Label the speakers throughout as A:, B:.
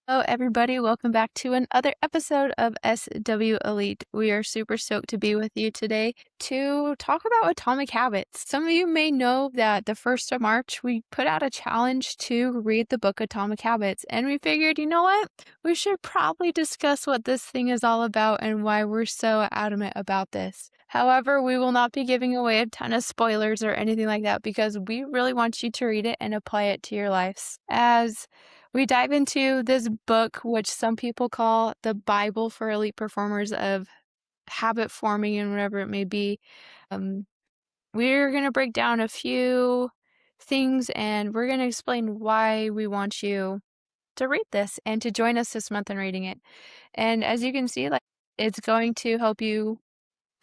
A: Hello, everybody. Welcome back to another episode of SW Elite. We are super stoked to be with you today to talk about atomic habits. Some of you may know that the 1st of March, we put out a challenge to read the book Atomic Habits, and we figured, you know what? We should probably discuss what this thing is all about and why we're so adamant about this. However, we will not be giving away a ton of spoilers or anything like that because we really want you to read it and apply it to your lives. As we dive into this book, which some people call the Bible for elite performers of habit forming and whatever it may be. Um, we're going to break down a few things and we're going to explain why we want you to read this and to join us this month in reading it. And as you can see, it's going to help you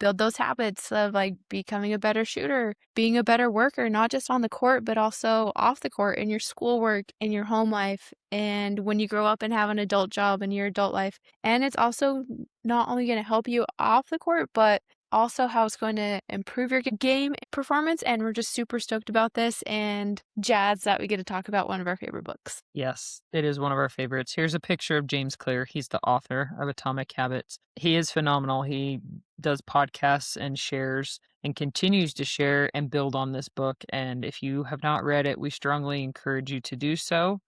A: build those habits of becoming a better shooter, being a better worker, not just on the court, but also off the court in your schoolwork, in your home life, and when you grow up and have an adult job in your adult life. And it's also not only going to help you off the court, but also how it's going to improve your game performance. And we're just super stoked about this and jazzed that we get to talk about one of our favorite books.
B: Yes, it is one of our favorites. Here's a picture of James Clear. He's the author of Atomic Habits. He is phenomenal. He does podcasts and shares and continues to share and build on this book. And if you have not read it, we strongly encourage you to do so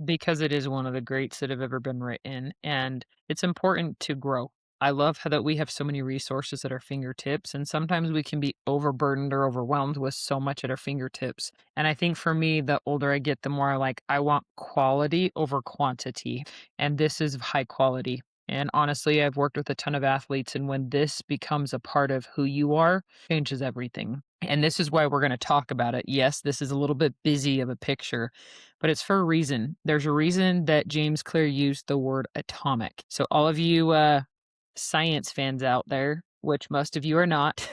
B: because it is one of the greats that have ever been written. And it's important to grow. I love how that we have so many resources at our fingertips, and sometimes we can be overburdened or overwhelmed with so much at our fingertips. And I think for me, the older I get, the more I want quality over quantity. And this is high quality. And honestly, I've worked with a ton of athletes, and when this becomes a part of who you are, it changes everything. And this is why we're going to talk about it. Yes, this is a little bit busy of a picture, but it's for a reason. There's a reason that James Clear used the word atomic. So all of you science fans out there, which most of you are not.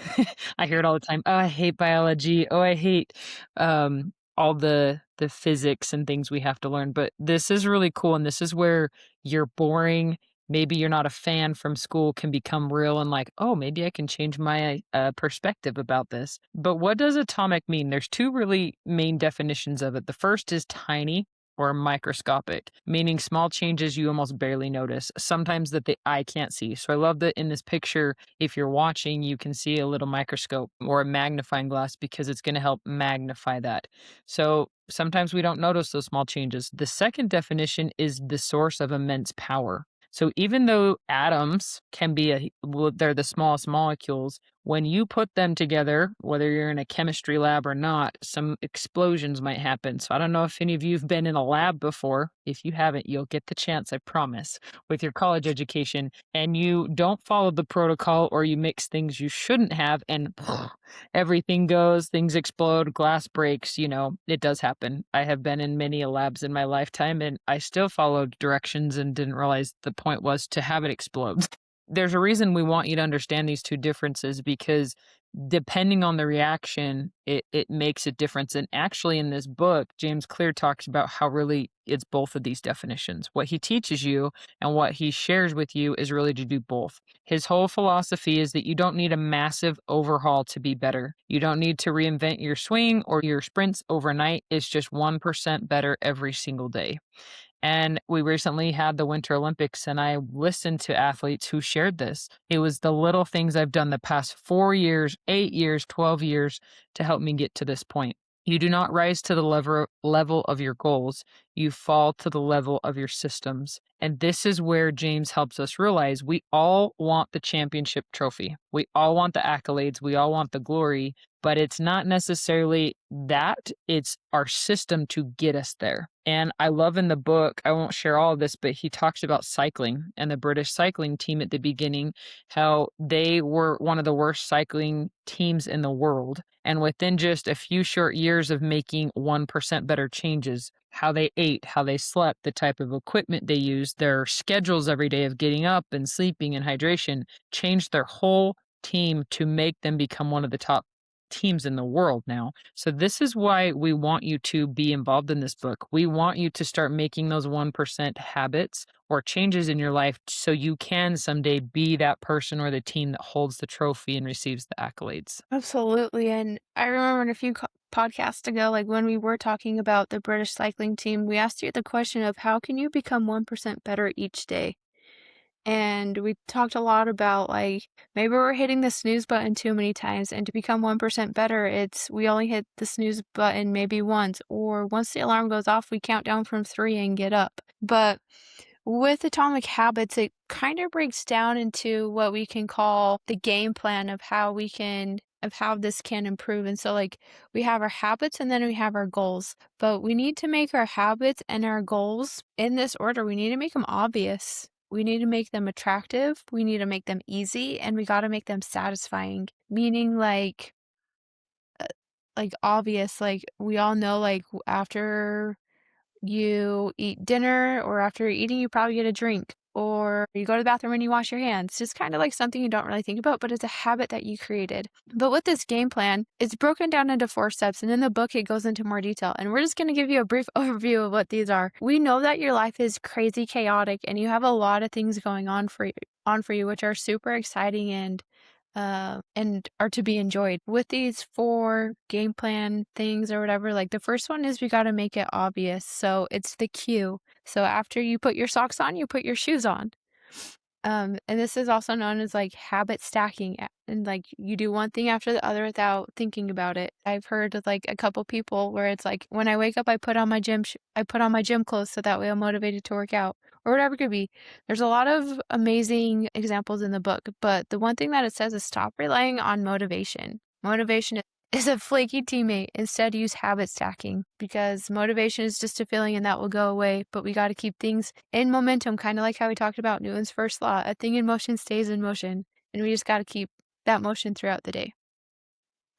B: I hear it all the time. Oh, I hate biology. Oh, I hate all the physics and things we have to learn. But this is really cool, and this is where you're boring. Maybe you're not a fan from school can become real and oh, maybe I can change my perspective about this. But what does atomic mean? There's two really main definitions of it. The first is tiny, or microscopic, meaning small changes you almost barely notice, sometimes that the eye can't see. So I love that in this picture, if you're watching, you can see a little microscope or a magnifying glass because it's going to help magnify that. So sometimes we don't notice those small changes. The second definition is the source of immense power. So even though atoms can be they're the smallest molecules, when you put them together, whether you're in a chemistry lab or not, some explosions might happen. So I don't know if any of you have been in a lab before. If you haven't, you'll get the chance, I promise, with your college education, and you don't follow the protocol or you mix things you shouldn't have, and everything goes, things explode, glass breaks, it does happen. I have been in many labs in my lifetime, and I still followed directions and didn't realize the point was to have it explode. There's a reason we want you to understand these two differences, because depending on the reaction, it makes a difference. And actually, in this book, James Clear talks about how really it's both of these definitions. What he teaches you and what he shares with you is really to do both. His whole philosophy is that you don't need a massive overhaul to be better. You don't need to reinvent your swing or your sprints overnight. It's just 1% better every single day. And we recently had the Winter Olympics, and I listened to athletes who shared this. It was the little things I've done the past 4 years, 8 years, 12 years to help me get to this point. You do not rise to the level of your goals. You fall to the level of your systems. And this is where James helps us realize we all want the championship trophy. We all want the accolades. We all want the glory, but it's not necessarily that. It's our system to get us there. And I love in the book, I won't share all of this, but he talks about cycling and the British cycling team at the beginning, how they were one of the worst cycling teams in the world. And within just a few short years of making 1% better changes, how they ate, how they slept, the type of equipment they used, their schedules every day of getting up and sleeping and hydration, changed their whole team to make them become one of the top teams in the world now. So this is why we want you to be involved in this book. We want you to start making those 1% habits or changes in your life so you can someday be that person or the team that holds the trophy and receives the accolades.
A: Absolutely. And I remember in a few podcasts ago, like when we were talking about the British cycling team, we asked you the question of how can you become 1% better each day? And we talked a lot about like maybe we're hitting the snooze button too many times, and to become 1% better, it's we only hit the snooze button maybe once, or once the alarm goes off, we count down from 3 and get up. But with Atomic Habits, it kind of breaks down into what we can call the game plan of how this can improve. And so like we have our habits and then we have our goals. But we need to make our habits and our goals in this order. We need to make them obvious. We need to make them attractive. We need to make them easy, and we got to make them satisfying. Meaning like obvious, like we all know like after you eat dinner or after you're eating, you probably get a drink, or you go to the bathroom and you wash your hands. Just kind of like something you don't really think about, but it's a habit that you created. But with this game plan, it's broken down into 4 steps, and in the book, it goes into more detail. And we're just going to give you a brief overview of what these are. We know that your life is crazy chaotic and you have a lot of things going on for you, which are super exciting and are to be enjoyed. With these 4 game plan things or whatever, like the first one is we got to make it obvious. So it's the cue. So after you put your socks on, you put your shoes on. And this is also known as like habit stacking, and like you do one thing after the other without thinking about it. I've heard of like a couple people where it's like when I wake up, I put on my gym clothes so that way I'm motivated to work out or whatever it could be. There's a lot of amazing examples in the book, but the one thing that it says is stop relying on motivation. Motivation is a flaky teammate. Instead, use habit stacking, because motivation is just a feeling and that will go away. But we got to keep things in momentum, kind of like how we talked about Newton's first law. A thing in motion stays in motion, and we just got to keep that motion throughout the day.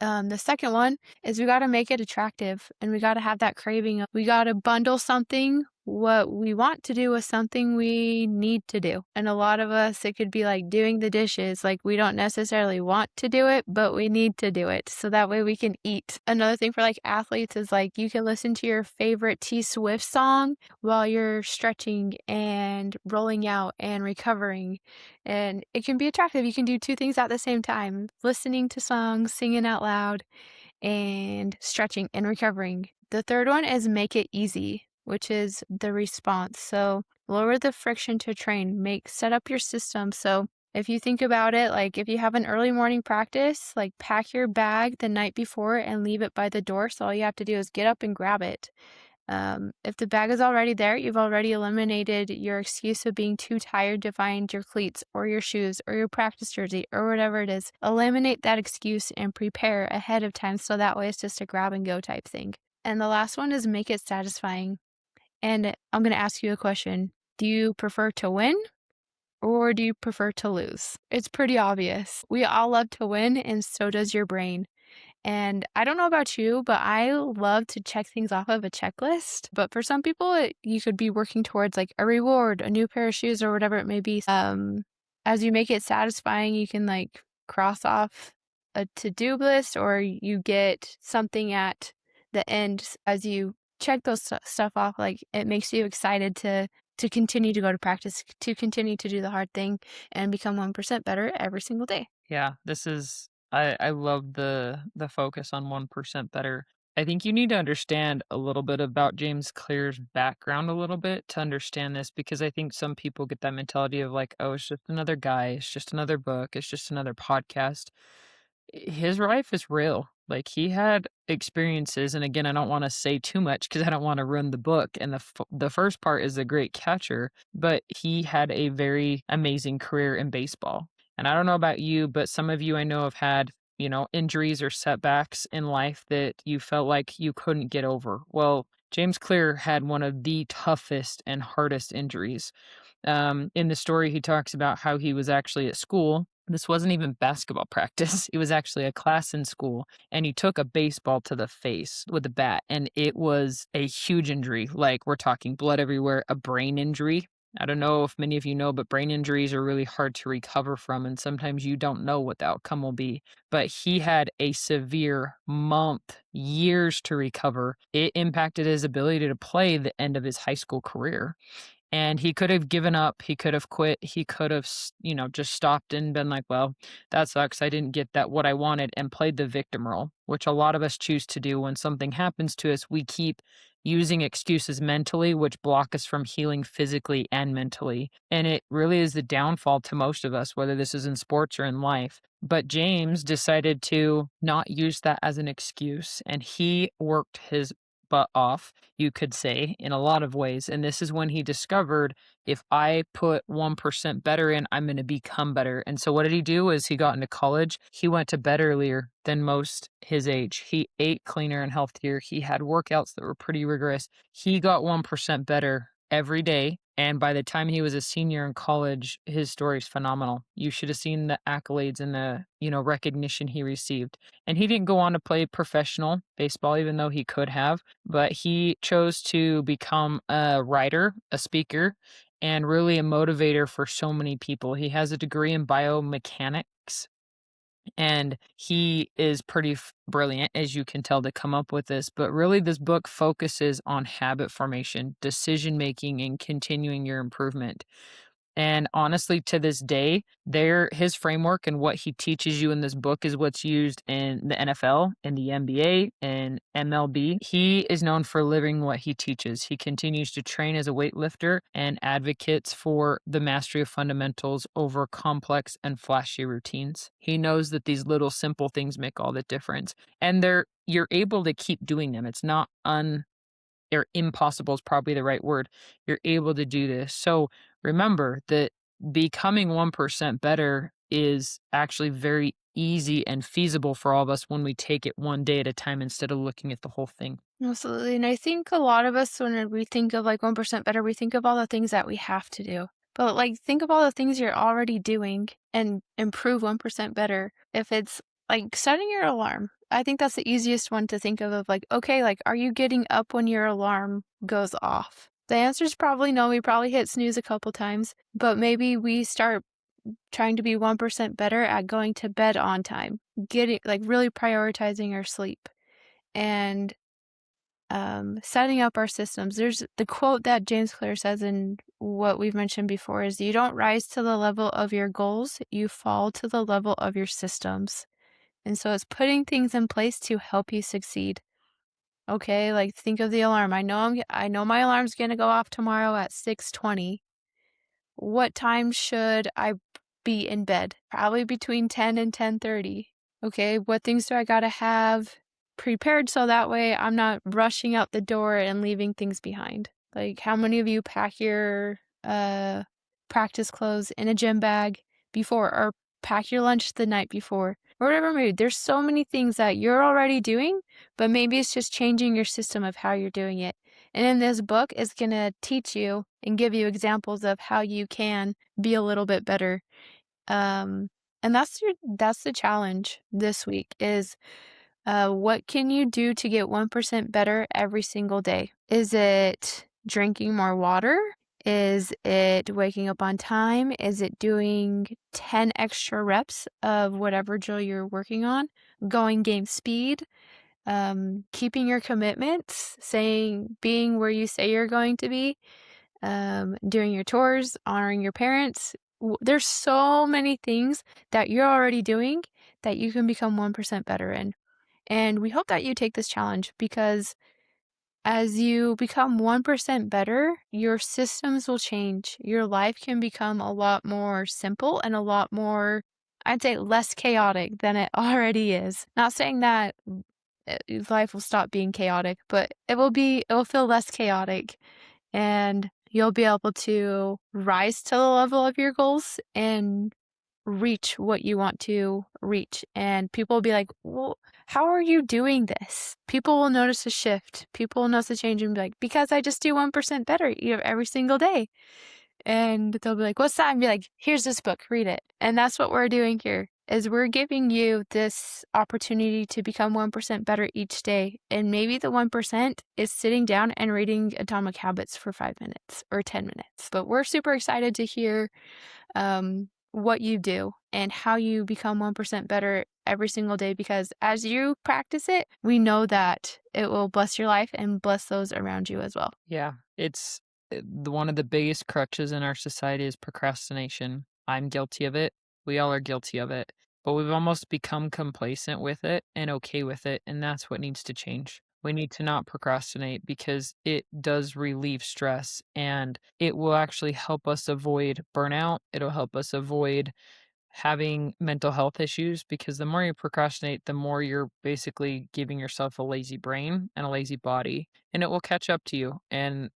A: The second one is we got to make it attractive, and we got to have that craving. We got to bundle something, what we want to do, with something we need to do. And a lot of us, it could be like doing the dishes. Like we don't necessarily want to do it, but we need to do it. So that way we can eat. Another thing for like athletes is like you can listen to your favorite T Swift song while you're stretching and rolling out and recovering. And it can be attractive. You can do 2 things at the same time, listening to songs, singing out loud, and stretching and recovering. The third one is make it easy, which is the response. So lower the friction to train, set up your system. So if you think about it, like if you have an early morning practice, like pack your bag the night before and leave it by the door. So all you have to do is get up and grab it. If the bag is already there, you've already eliminated your excuse of being too tired to find your cleats or your shoes or your practice jersey or whatever it is. Eliminate that excuse and prepare ahead of time, so that way it's just a grab and go type thing. And the last one is make it satisfying. And I'm going to ask you a question. Do you prefer to win or do you prefer to lose? It's pretty obvious. We all love to win, and so does your brain. And I don't know about you, but I love to check things off of a checklist. But for some people, you could be working towards like a reward, a new pair of shoes, or whatever it may be. As you make it satisfying, you can like cross off a to-do list, or you get something at the end as you check those stuff off. Like it makes you excited to continue to go to practice, to continue to do the hard thing and become 1% better every single day.
B: Yeah, this is I love the focus on 1% better. I think you need to understand a little bit about James Clear's background a little bit to understand this, because I think some people get that mentality of like, oh, it's just another guy, it's just another book, it's just another podcast. His life is real. Like he had experiences, and again, I don't want to say too much because I don't want to ruin the book. And the first part is a great catcher, but he had a very amazing career in baseball. And I don't know about you, but some of you I know have had, injuries or setbacks in life that you felt like you couldn't get over. Well, James Clear had one of the toughest and hardest injuries. In the story, he talks about how he was actually at school. This wasn't even basketball practice. It was actually a class in school. And he took a baseball to the face with a bat. And it was a huge injury. Like we're talking blood everywhere, a brain injury. I don't know if many of you know, but brain injuries are really hard to recover from. And sometimes you don't know what the outcome will be. But he had a severe years to recover. It impacted his ability to play the end of his high school career. And he could have given up, he could have quit, he could have, just stopped and been like, "Well, that sucks, I didn't get that what I wanted," and played the victim role, which a lot of us choose to do when something happens to us. We keep using excuses mentally, which block us from healing physically and mentally. And it really is the downfall to most of us, whether this is in sports or in life. But James decided to not use that as an excuse, and he worked his butt off, you could say, in a lot of ways. And this is when he discovered, if I put 1% better in, I'm going to become better. And so what did he do? Is he got into college, he went to bed earlier than most his age. He ate cleaner and healthier. He had workouts that were pretty rigorous. He got 1% better every day. And by the time he was a senior in college, his story is phenomenal. You should have seen the accolades and the, recognition he received. And he didn't go on to play professional baseball, even though he could have, but he chose to become a writer, a speaker, and really a motivator for so many people. He has a degree in biomechanics, and he is pretty brilliant, as you can tell, to come up with this. But really, this book focuses on habit formation, decision making, and continuing your improvement. And honestly, to this day, his framework and what he teaches you in this book is what's used in the NFL, in the NBA, and MLB. He is known for living what he teaches. He continues to train as a weightlifter and advocates for the mastery of fundamentals over complex and flashy routines. He knows that these little simple things make all the difference. And you're able to keep doing them. It's not or impossible is probably the right word. You're able to do this. So remember that becoming 1% better is actually very easy and feasible for all of us when we take it one day at a time instead of looking at the whole thing.
A: Absolutely. And I think a lot of us, when we think of like 1% better, we think of all the things that we have to do. But like, think of all the things you're already doing and improve 1% better. If it's like setting your alarm, I think that's the easiest one to think of like, okay, like, are you getting up when your alarm goes off? The answer is probably no. We probably hit snooze a couple times, but maybe we start trying to be 1% better at going to bed on time, getting like really prioritizing our sleep and setting up our systems. There's the quote that James Clear says, and what we've mentioned before is, you don't rise to the level of your goals, you fall to the level of your systems. And so it's putting things in place to help you succeed. Okay, like think of the alarm. I know my alarm's going to go off tomorrow at 6:20. What time should I be in bed? Probably between 10 and 10:30. Okay, what things do I got to have prepared so that way I'm not rushing out the door and leaving things behind? Like, how many of you pack your practice clothes in a gym bag before, or pack your lunch the night before, or whatever mood? There's so many things that you're already doing, but maybe it's just changing your system of how you're doing it. And in this book, it's going to teach you and give you examples of how you can be a little bit better. And that's the challenge this week is, what can you do to get 1% better every single day? Is it drinking more water? Is it waking up on time? Is it doing 10 extra reps of whatever drill you're working on? Going game speed? Keeping your commitments, being where you say you're going to be, doing your chores, honoring your parents. There's so many things that you're already doing that you can become 1% better in. And we hope that you take this challenge, because as you become 1% better, your systems will change. Your life can become a lot more simple and a lot more, I'd say, less chaotic than it already is. Not saying that life will stop being chaotic, but it will feel less chaotic, and you'll be able to rise to the level of your goals and reach what you want to reach. And people will be like, well, how are you doing this? People will notice a shift. People will notice a change and be like, because I just do 1% better every single day. And they'll be like, what's that? And be like, here's this book, read it. And that's what we're doing here, is we're giving you this opportunity to become 1% better each day. And maybe the 1% is sitting down and reading Atomic Habits for 5 minutes or 10 minutes. But we're super excited to hear what you do and how you become 1% better every single day, because as you practice it, we know that it will bless your life and bless those around you as well.
B: Yeah, it's one of the biggest crutches in our society is procrastination. I'm guilty of it. We all are guilty of it. But we've almost become complacent with it and okay with it, and that's what needs to change. We need to not procrastinate because it does relieve stress and it will actually help us avoid burnout. It'll help us avoid having mental health issues because the more you procrastinate, the more you're basically giving yourself a lazy brain and a lazy body, and it will catch up to you. And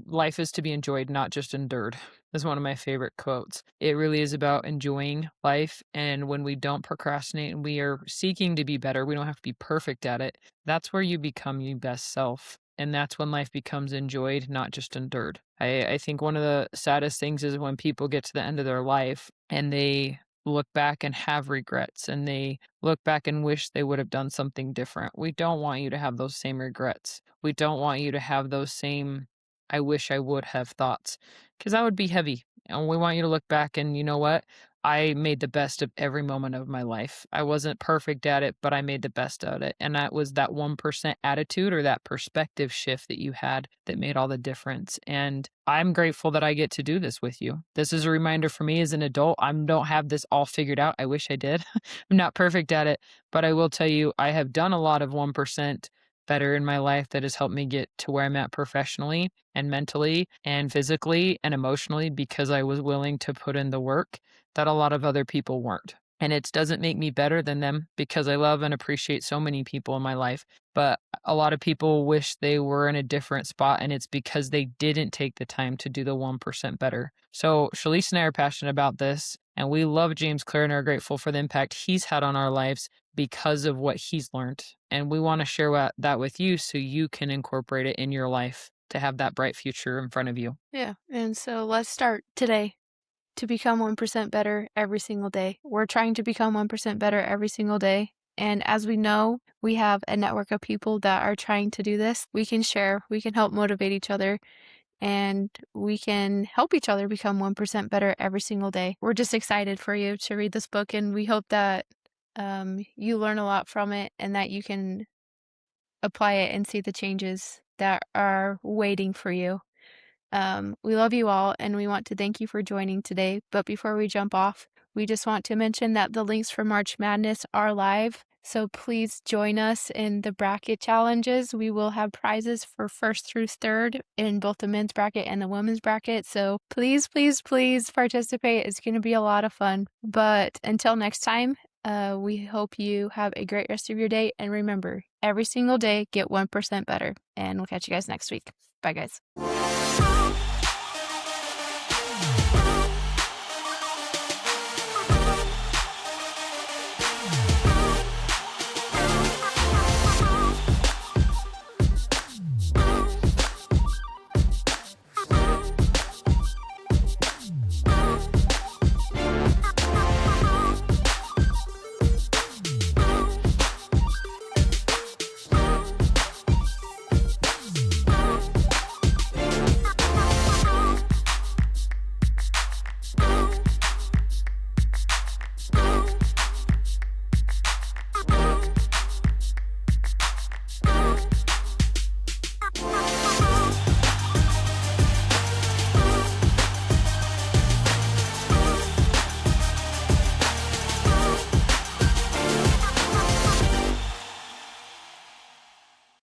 B: life is to be enjoyed, not just endured. Is one of my favorite quotes. It really is about enjoying life. And when we don't procrastinate and we are seeking to be better, we don't have to be perfect at it. That's where you become your best self. And that's when life becomes enjoyed, not just endured. I think one of the saddest things is when people get to the end of their life and they look back and have regrets and they look back and wish they would have done something different. We don't want you to have those same regrets. We don't want you to have those same I wish I would have thoughts because that would be heavy. And we want you to look back and you know what? I made the best of every moment of my life. I wasn't perfect at it, but I made the best of it. And that was that 1% attitude or that perspective shift that you had that made all the difference. And I'm grateful that I get to do this with you. This is a reminder for me as an adult. I don't have this all figured out. I wish I did. I'm not perfect at it, but I will tell you, I have done a lot of 1% better in my life that has helped me get to where I'm at professionally and mentally and physically and emotionally because I was willing to put in the work that a lot of other people weren't. And it doesn't make me better than them because I love and appreciate so many people in my life. But a lot of people wish they were in a different spot, and it's because they didn't take the time to do the 1% better. So, Shalyse and I are passionate about this, and we love James Clear and are grateful for the impact he's had on our lives because of what he's learned. And we want to share that with you so you can incorporate it in your life to have that bright future in front of you.
A: Yeah, and so let's start today to become 1% better every single day. We're trying to become 1% better every single day. And as we know, we have a network of people that are trying to do this. We can share, we can help motivate each other, and we can help each other become 1% better every single day. We're just excited for you to read this book, and we hope that you learn a lot from it and that you can apply it and see the changes that are waiting for you. We love you all and we want to thank you for joining today. But before we jump off, we just want to mention that the links for March Madness are live. So please join us in the bracket challenges. We will have prizes for first through third in both the men's bracket and the women's bracket. So please, please, please participate. It's going to be a lot of fun. But until next time, we hope you have a great rest of your day. And remember, every single day, get 1% better. And we'll catch you guys next week. Bye, guys.